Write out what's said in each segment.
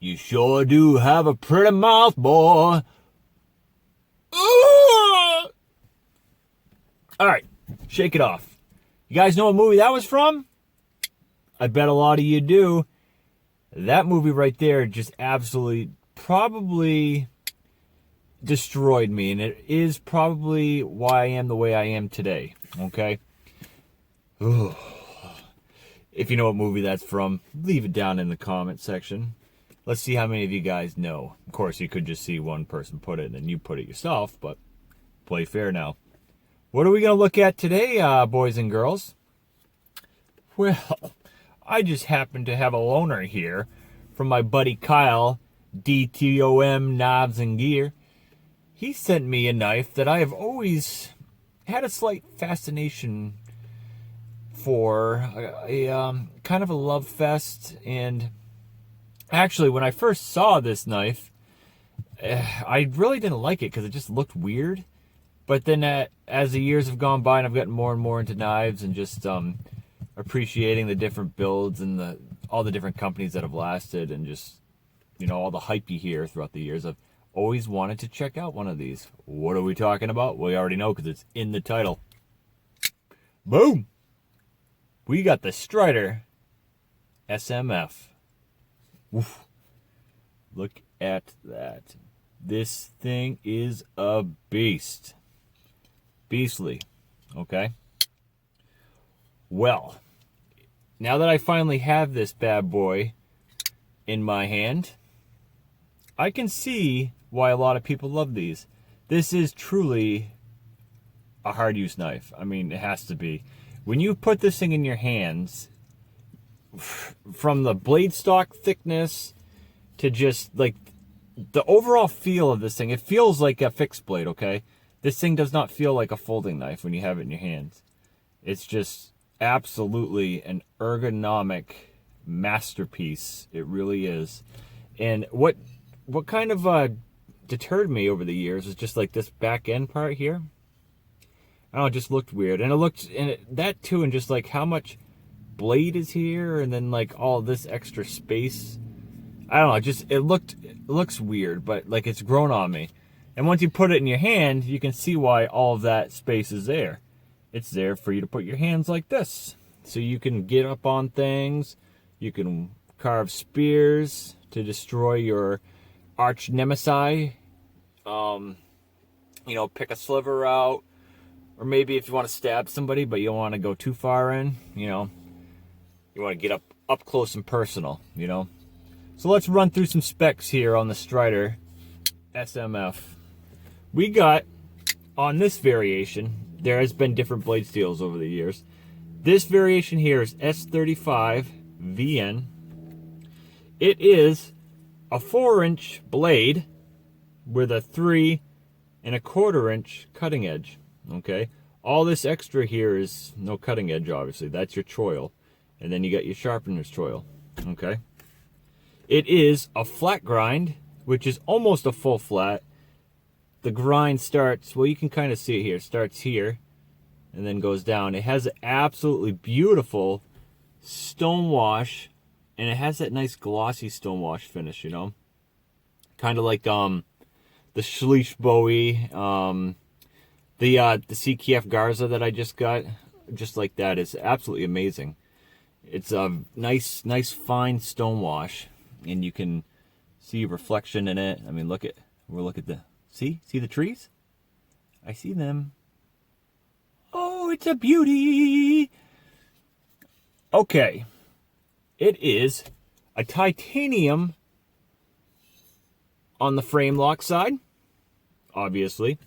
You sure do have a pretty mouth, boy. Ooh! All right, shake it off. You guys know what movie that was from? I bet a lot of you do. That movie right there just absolutely probably destroyed me, and it is probably why I am the way I am today, okay? Ooh. If you know what movie that's from, leave it down in the comment section. Let's see how many of you guys know. Of course, you could just see one person put it and then you put it yourself, but play fair now. What are we going to look at today, boys and girls? Well, I just happen to have a loaner here from my buddy Kyle, DTOM Knives and Gear. He sent me a knife that I have always had a slight fascination for, a kind of a love fest. And actually, when I first saw this knife, I really didn't like it because it just looked weird. But then as the years have gone by and I've gotten more and more into knives and just appreciating the different builds and all the different companies that have lasted and just, all the hype you hear throughout the years, I've always wanted to check out one of these. What are we talking about? Well, you already know because it's in the title. Boom! We got the Strider SMF. Oof. Look at that. This thing is a beast. Beastly. Okay? Well, now that I finally have this bad boy in my hand, I can see why a lot of people love these. This is truly a hard use knife. I mean, it has to be. When you put this thing in your hands, from the blade stock thickness to just like the overall feel of this thing, it feels like a fixed blade, okay? This thing does not feel like a folding knife when you have it in your hands. It's just absolutely an ergonomic masterpiece. It really is. And what kind of deterred me over the years is just like this back end part here. I don't know, it just looked weird. And that too, and just like how much blade is here, and then like all this extra space. I don't know, it looks weird, but like it's grown on me. And once you put it in your hand, you can see why all of that space is there. It's there for you to put your hands like this. So you can get up on things, you can carve spears to destroy your arch nemesis. Pick a sliver out. Or maybe if you want to stab somebody, but you don't want to go too far in, you want to get up close and personal, So let's run through some specs here on the Strider SMF. We got, on this variation, there has been different blade steels over the years. This variation here is S35 VN. It is a 4-inch blade with a 3¼ inch cutting edge. Okay, all this extra here is no cutting edge, obviously. That's your choil. And then you got your sharpener's choil. Okay. It is a flat grind, which is almost a full flat. The grind starts, well, you can kind of see it here. It starts here and then goes down. It has an absolutely beautiful stone wash, and it has that nice glossy stone wash finish, Kind of like the Schlicht Bowie, the CKF Garza that I just got, just like that, is absolutely amazing. It's a nice fine stone wash, and you can see a reflection in it. I mean, look at see the trees? I see them. Oh, it's a beauty. Okay, it is a titanium on the frame lock side, obviously.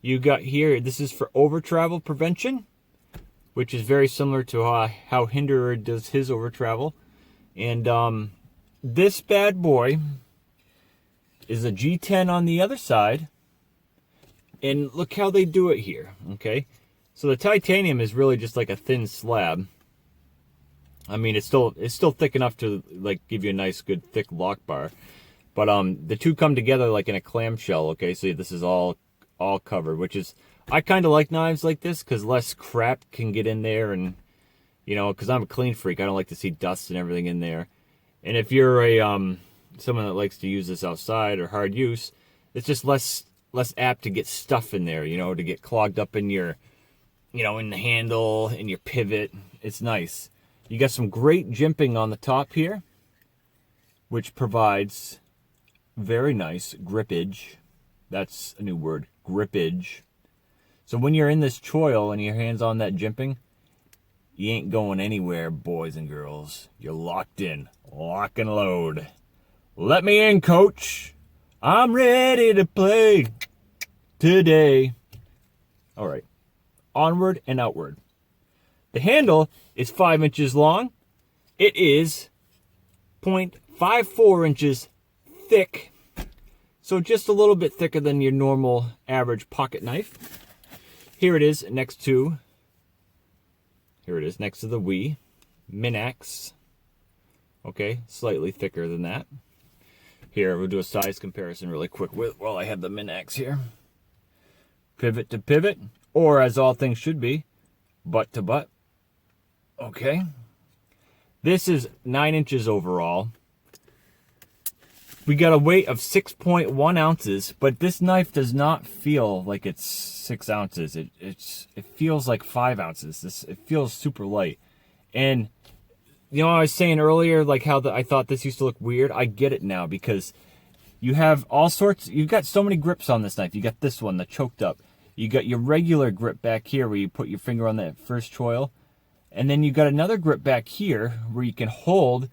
You got here, this is for over travel prevention, which is very similar to how Hinderer does his over travel. And this bad boy is a G10 on the other side. And look how they do it here, okay? So the titanium is really just like a thin slab. I mean, it's still thick enough to like give you a nice, good, thick lock bar. But the two come together like in a clamshell, okay? So this is all covered, which is, I kind of like knives like this because less crap can get in there, and because I'm a clean freak, I don't like to see dust and everything in there. And if you're a someone that likes to use this outside or hard use, it's just less apt to get stuff in there, to get clogged up in your, in the handle, in your pivot. It's nice. You got some great jimping on the top here, which provides very nice grippage. That's a new word, grippage. So when you're in this choil and your hand's on that jimping, you ain't going anywhere, boys and girls. You're locked in, lock and load. Let me in, coach. I'm ready to play today. All right, onward and outward. The handle is 5 inches long. It is 0.54 inches thick. So just a little bit thicker than your normal average pocket knife. Here it is next to the Wii Min-X. Okay, slightly thicker than that. Here, we'll do a size comparison really quick while I have the Min-X here. Pivot to pivot, or as all things should be, butt to butt. Okay. This is 9 inches overall. We got a weight of 6.1 ounces, but this knife does not feel like it's 6 ounces. It feels like 5 ounces. It feels super light. And I was saying earlier, like how I thought this used to look weird. I get it now because you have all sorts. You've got so many grips on this knife. You got this one, the choked up. You got your regular grip back here where you put your finger on that first choil, and then you got another grip back here where you can hold.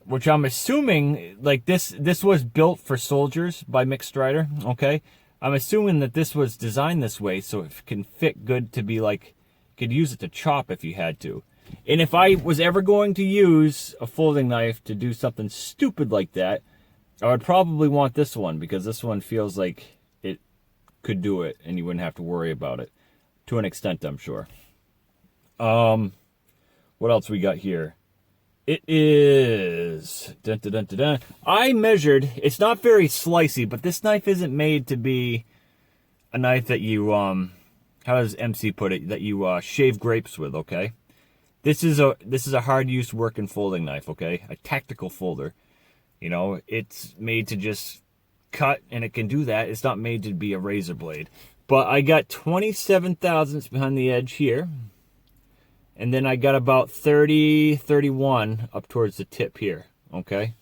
Which I'm assuming, like this was built for soldiers by Mick Strider, okay? I'm assuming that this was designed this way so it can fit good to be like, you could use it to chop if you had to. And if I was ever going to use a folding knife to do something stupid like that, I would probably want this one because this one feels like it could do it and you wouldn't have to worry about it. To an extent, I'm sure. What else we got here? It is, I measured, it's not very slicey, but this knife isn't made to be a knife that you, how does MC put it, that you shave grapes with, okay? This is a hard use working folding knife, okay? A tactical folder. It's made to just cut and it can do that. It's not made to be a razor blade. But I got 27 thousandths behind the edge here. And then I got about 30, 31 up towards the tip here, okay?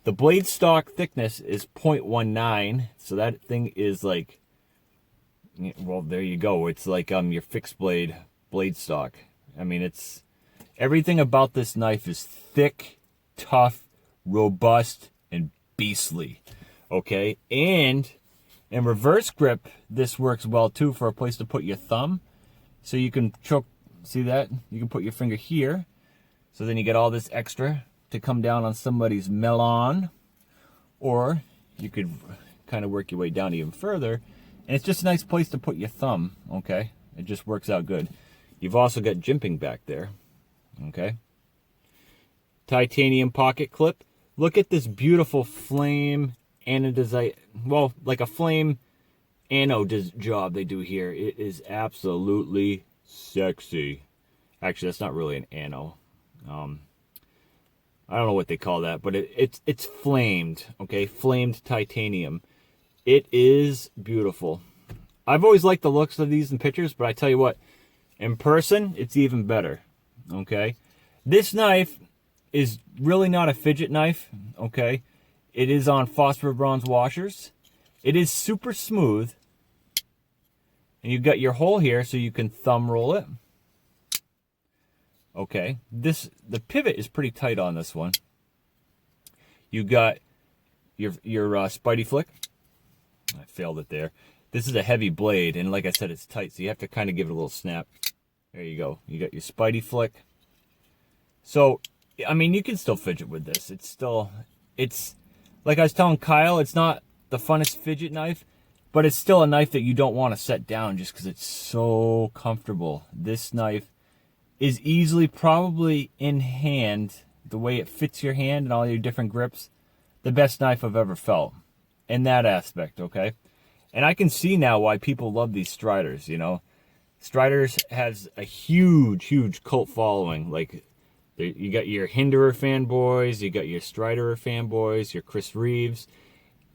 The blade stock thickness is 0.19, so that thing is like, well, there you go. It's like your fixed blade stock. I mean, it's, everything about this knife is thick, tough, robust, and beastly, okay? And in reverse grip, this works well too for a place to put your thumb. So you can choke. See that? You can put your finger here. So then you get all this extra to come down on somebody's melon. Or you could kind of work your way down even further. And it's just a nice place to put your thumb, okay? It just works out good. You've also got jimping back there, okay? Titanium pocket clip. Look at this beautiful flame anodizite. Well, like a flame anode job they do here. It is absolutely sexy. Actually, that's not really an ano. I don't know what they call that, but it's flamed, okay? Flamed titanium. It is beautiful. I've always liked the looks of these in pictures, but I tell you what, in person, it's even better, okay? This knife is really not a fidget knife, okay? It is on phosphor bronze washers. It is super smooth. And you've got your hole here so you can thumb roll it. Okay, the pivot is pretty tight on this one. You got your Spidey flick. I failed it there. This is a heavy blade, and like I said, it's tight, so you have to kind of give it a little snap. There you go. You got your Spidey flick. So, I mean, you can still fidget with this. It's like I was telling Kyle, it's not the funnest fidget knife, but it's still a knife that you don't want to set down just because it's so comfortable. This knife is easily, probably in hand, the way it fits your hand and all your different grips, the best knife I've ever felt in that aspect, okay? And I can see now why people love these Striders, Striders has a huge, huge cult following. Like, You got your Hinderer fanboys, you got your Strider fanboys, your Chris Reeves.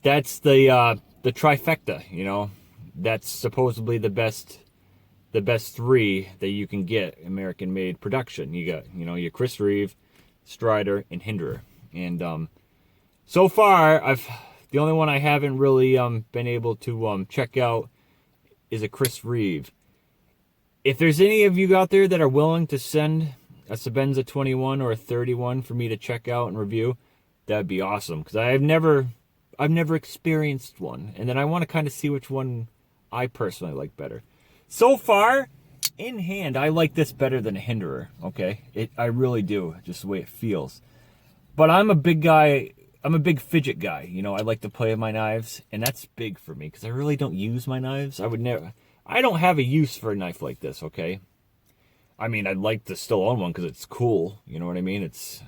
That's the trifecta, you know. That's supposedly the best three that you can get American-made production. You got, you know, your Chris Reeve, Strider, and Hinderer. And so far, the only one I haven't really been able to check out is a Chris Reeve. If there's any of you out there that are willing to send a Sebenza 21 or a 31 for me to check out and review, that'd be awesome. Because I've never experienced one, and then I want to kind of see which one I personally like better. So far, in hand, I like this better than a Hinderer. Okay, I really do, just the way it feels. But I'm a big guy. I'm a big fidget guy. You know, I like to play with my knives, and that's big for me because I really don't use my knives. I don't have a use for a knife like this. Okay. I mean, I'd like to still own one because it's cool. You know what I mean? It's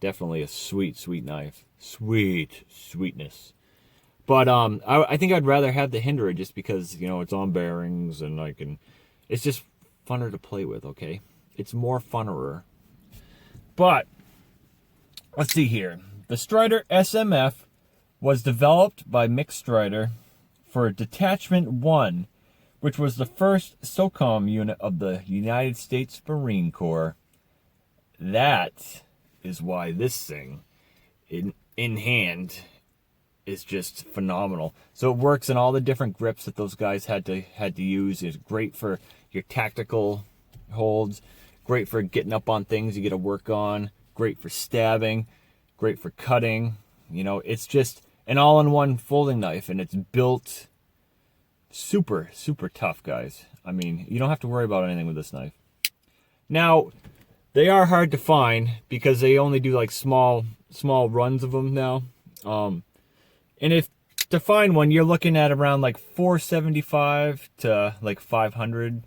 definitely a sweet knife. Sweetness. But I think I'd rather have the Hinderer just because, you know, it's on bearings and it's just funner to play with, okay? It's more funnerer. But let's see here. The Strider SMF was developed by Mick Strider for Detachment 1, which was the first SOCOM unit of the United States Marine Corps. That is why this thing, in hand, is just phenomenal. So it works in all the different grips that those guys had to use. It's great for your tactical holds, great for getting up on things you got to work on, great for stabbing, great for cutting. You know, it's just an all-in-one folding knife, and it's built super tough, guys. I mean, you don't have to worry about anything with this knife. Now, they are hard to find because they only do like small runs of them now. And if to find one, you're looking at around like $475 to like $500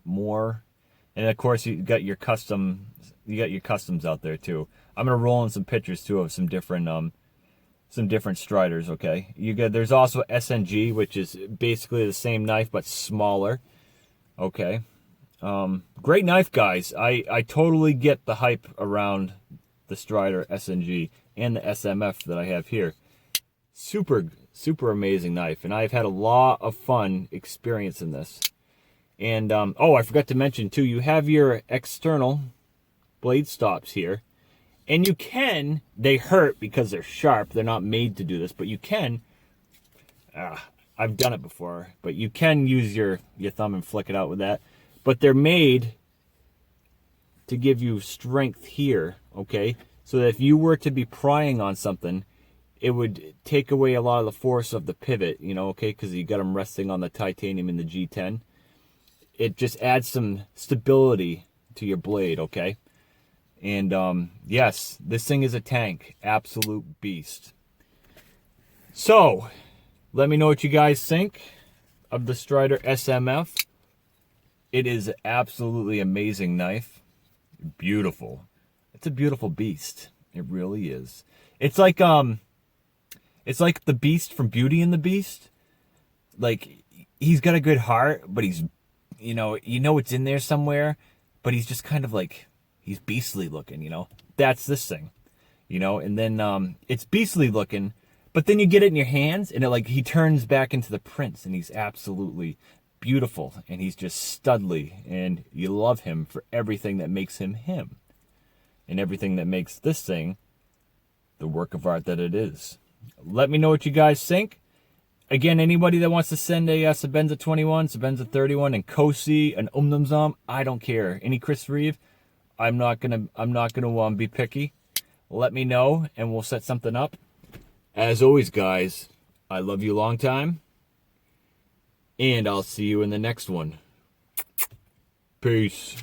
more. And of course, you got your customs out there too. I'm gonna roll in some pictures too of some different Striders. Okay, there's also SNG, which is basically the same knife but smaller. Okay, great knife, guys. I totally get the hype around the Strider SNG and the SMF that I have here. Super amazing knife, and I've had a lot of fun experiencing this. And oh, I forgot to mention too, you have your external blade stops here. And you can, they hurt because they're sharp. They're not made to do this, but you can, I've done it before, but you can use your thumb and flick it out with that. But they're made to give you strength here, okay? So that if you were to be prying on something, it would take away a lot of the force of the pivot, you know, okay? Because you got them resting on the titanium in the G10. It just adds some stability to your blade, okay? And yes, this thing is a tank. Absolute beast. So, let me know what you guys think of the Strider SMF. It is an absolutely amazing knife. Beautiful. It's a beautiful beast. It really is. It's like the Beast from Beauty and the Beast. Like, he's got a good heart, but he's, you know it's in there somewhere, but he's just kind of like, he's beastly looking, you know. That's this thing, you know. And then it's beastly looking, but then you get it in your hands, and he turns back into the prince, and he's absolutely beautiful, and he's just studly, and you love him for everything that makes him him, and everything that makes this thing the work of art that it is. Let me know what you guys think. Again, anybody that wants to send a Sebenza 21, Sebenza 31, and Kosi, an Umnumzam, I don't care. Any Chris Reeve, I'm not gonna be picky. Let me know, and we'll set something up. As always, guys, I love you long time, and I'll see you in the next one. Peace.